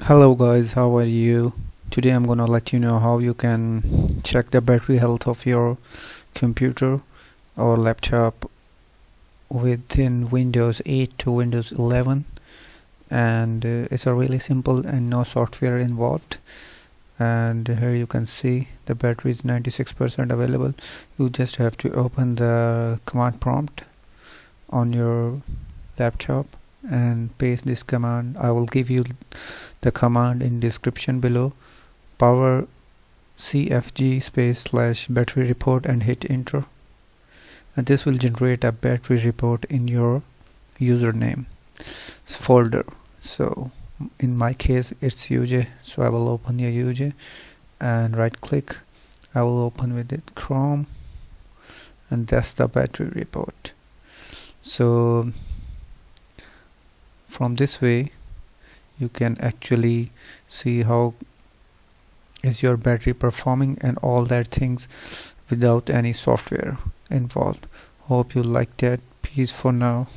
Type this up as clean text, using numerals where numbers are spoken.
Hello guys, how are you? Today I'm gonna let you know how you can check the battery health of your computer or laptop within Windows 8 to Windows 11, and it's a really simple and no software involved. And here you can see the battery is 96% available. You just have to open the command prompt on your laptop and paste this command. I will give you the command in description below, powercfg /battery report, and hit enter, and this will generate a battery report in your username folder. So in my case it's UJ, so I will open your UJ and right click. I will open with it Chrome, and that's the battery report. So from this way you can actually see how is your battery performing and all that things without any software involved. Hope you liked that. Peace for now.